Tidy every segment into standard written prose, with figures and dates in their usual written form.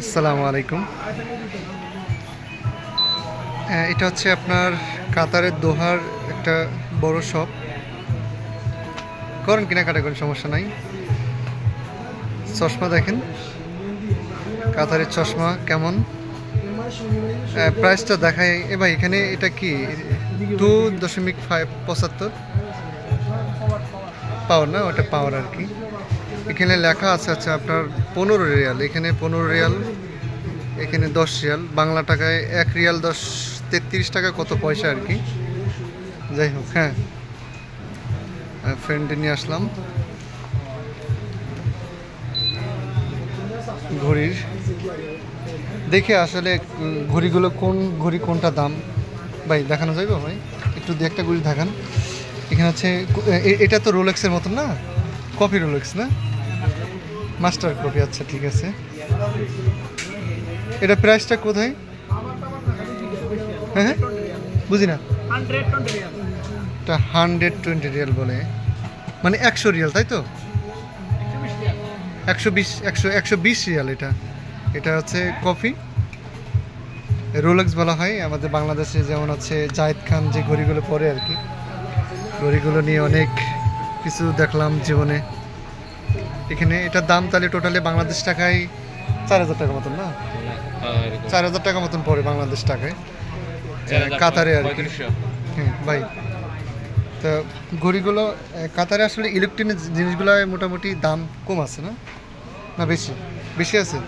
আসসালামু আলাইকুম। এটা হচ্ছে আপনার কাতারের দোহার একটা বড় শপ। করেন কেনাকাটা করেন, সমস্যা নাই। চশমা দেখেন, কাতারের চশমা কেমন, প্রাইসটা দেখাই। ভাই এখানে এটা কি 2.75 পাওয়ার না, ওটা পাওয়ার আর কি। এখানে লেখা আছে আচ্ছা আপনার 15 রিয়াল, এখানে 15 রিয়াল, এখানে 10 রিয়াল। বাংলা টাকায় 1 রিয়াল 33 টাকা কত পয়সা আর কি। যাই হোক, হ্যাঁ, ফ্রেন্ডে নিয়ে আসলাম ঘড়ির। দেখে আসলে ঘড়িগুলো কোন ঘড়ি কোনটা দাম ভাই দেখানো যাবে ভাই? একটু একটা ঘড়ি দেখান। এখানে হচ্ছে এটা তো রোলেক্সের মতন না, কপি রোলেক্স না, মাস্টার কপি। আচ্ছা ঠিক আছে। এটা প্রাইসটা কোথায়? হ্যাঁ বুঝি না। এটা 120 রিয়াল বলে, মানে 100 রিয়াল তাই তো? 120 রিয়াল। এটা হচ্ছে কফি রোলেক্স বলা হয় আমাদের বাংলাদেশে। যেমন হচ্ছে জায়েদ খান যে ঘড়িগুলো পরে আর কি, ঘড়িগুলো নিয়ে অনেক কিছু দেখলাম জীবনে। এখানে এটার দাম তাহলে টোটালি বাংলাদেশ টাকায় 4000 টাকা মতন না, 4000 টাকা মতন পড়ে বাংলাদেশ টাকায় কাতারে আর কি। হ্যাঁ ভাই, তো ঘড়িগুলো কাতারে আসলে ইলেকট্রনিক জিনিসগুলো মোটামুটি দাম কম আছে না, না বেশি বেশি আছে,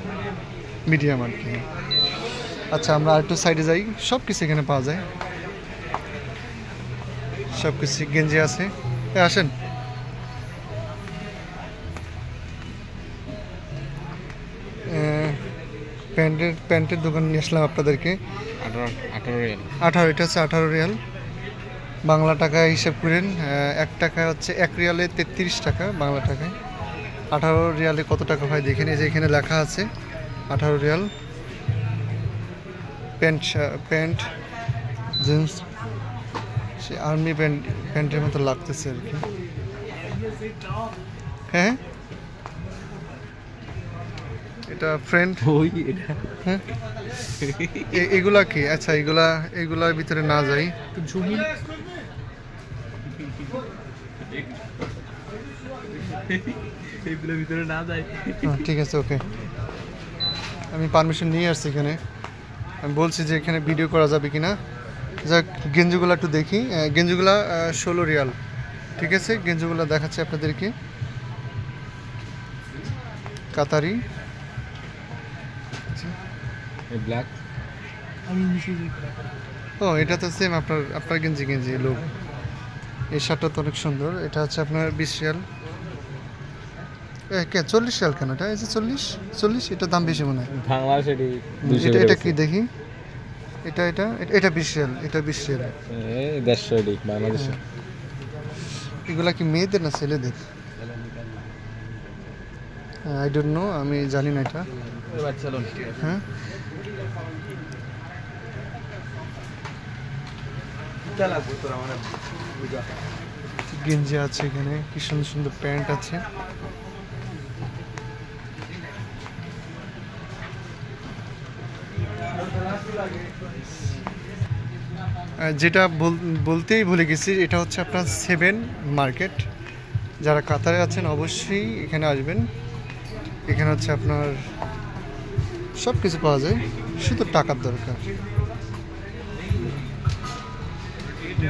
মিডিয়াম আর কি। আচ্ছা আমরা আরেকটু সাইডে যাই। সব কিছু এখানে পাওয়া যায়, সব কিছু। গেঞ্জি আছে, আসেন। প্যান্টের দোকান নিয়ে আসলাম আপনাদেরকে। 18 এটা হচ্ছে 18 রিয়াল। বাংলা টাকা হিসাব করেন, 1 টাকা হচ্ছে 1 রিয়ালে 33 টাকা বাংলা টাকায়। 18 রিয়ালে কত টাকা হয় দেখেন, এই যে এখানে লেখা আছে 18 রিয়াল। প্যান্ট জিন্স, সে আর্মি প্যান্টের মতো লাগতেছে আর কি। হ্যাঁ এটা ফ্রেন্ড। হ্যাঁ এগুলা কি? আচ্ছা এগুলার ভিতরে না যাই, ভিতরে না যায়। ঠিক আছে ওকে। আমি পারমিশন নিয়ে আসছি এখানে, আমি বলছি যে এখানে ভিডিও করা যাবে কিনা। যাক গেঞ্জিগুলো একটু দেখি। গেঞ্জিগুলা 16 রিয়াল। ঠিক আছে, গেঞ্জিগুলো দেখাচ্ছি আপনাদেরকে। কাতারি ব্ল্যাক। ও এটা তো সেম আপনার গেঞ্জি লোক। এই শার্টটা তো অনেক সুন্দর। এটা হচ্ছে আপনার 20 রিয়াল। 40 রিয়াল কেন? এটা এই যে 40 এটা দাম বেশি মনে হয়। এটা কি দেখি, এটা 20 রিয়াল, এটা 20 রিয়াল। বাংলাদেশে এগুলা কি মেয়েদের না ছেলেদের? আই ডোন্ট নো, আমি জানি না এটা। হ্যাঁ গেঞ্জি আছে এখানে, কি সুন্দর সুন্দর প্যান্ট আছে। যেটা বলতেই ভুলে গেছি, এটা হচ্ছে আপনার 7 মার্কেট। যারা কাতারে আছেন অবশ্যই এখানে আসবেন। এখানে হচ্ছে আপনার সব কিছু পাওয়া যায়, শুধু টাকার দরকার।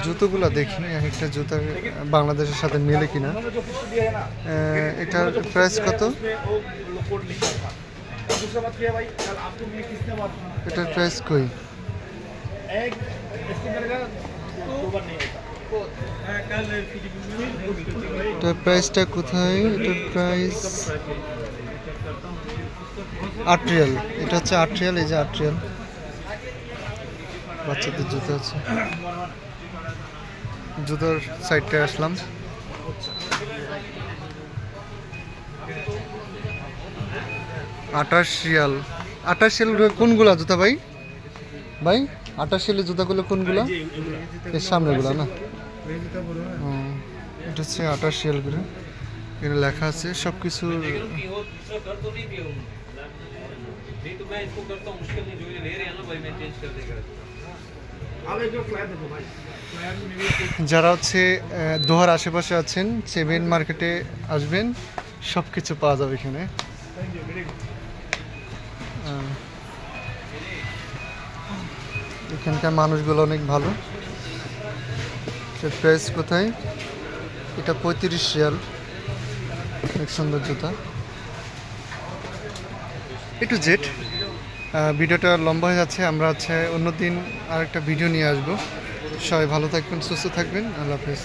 জুতোগুলো দেখি, এক একটা জুতো বাংলাদেশের সাথে মেলে কিনা। এটার প্রাইস কত? এটার প্রাইস কই? এটার প্রাইসটা কোথায়? এটার প্রাইস 8 রিয়াল। এটা হচ্ছে 8 রিয়াল, এই যে 8 রিয়াল। বাচ্চাদের জুতো আছে। জুতোর সাইডটায় আসলাম। আঠাশ রিয়াল কোনগুলা জুতা ভাই? 28 রিয়ালের জুতাগুলো কোনগুলা? এর সামনেগুলা না? এটা হচ্ছে 28 রিয়াল করে। এখানে লেখা আছে সব কিছু। नहीं तो मैं इसको करता हूँ मुश्किल नहीं जो ये ले रहे हैं ना भाई मैं चेंज कर देगा आगे जो फ्लैट देखो भाई फ्लैट में भी যারা হচ্ছে দোহার আশেপাশে আছেন সেভেন মার্কেটে আসবেন, সব কিছু পাওয়া যাবে এখানে। এখানকার মানুষগুলো অনেক ভালো। প্রাইস কোথায়? এটা 35 রিয়াল, অনেক সুন্দর জুতা। একটু জেট ভিডিওটা লম্বা হয়ে যাচ্ছে, আমরা হচ্ছে অন্যদিন আরেকটা ভিডিও নিয়ে আসবো। সবাই ভালো থাকবেন, সুস্থ থাকবেন, আল্লাহ হাফেজ।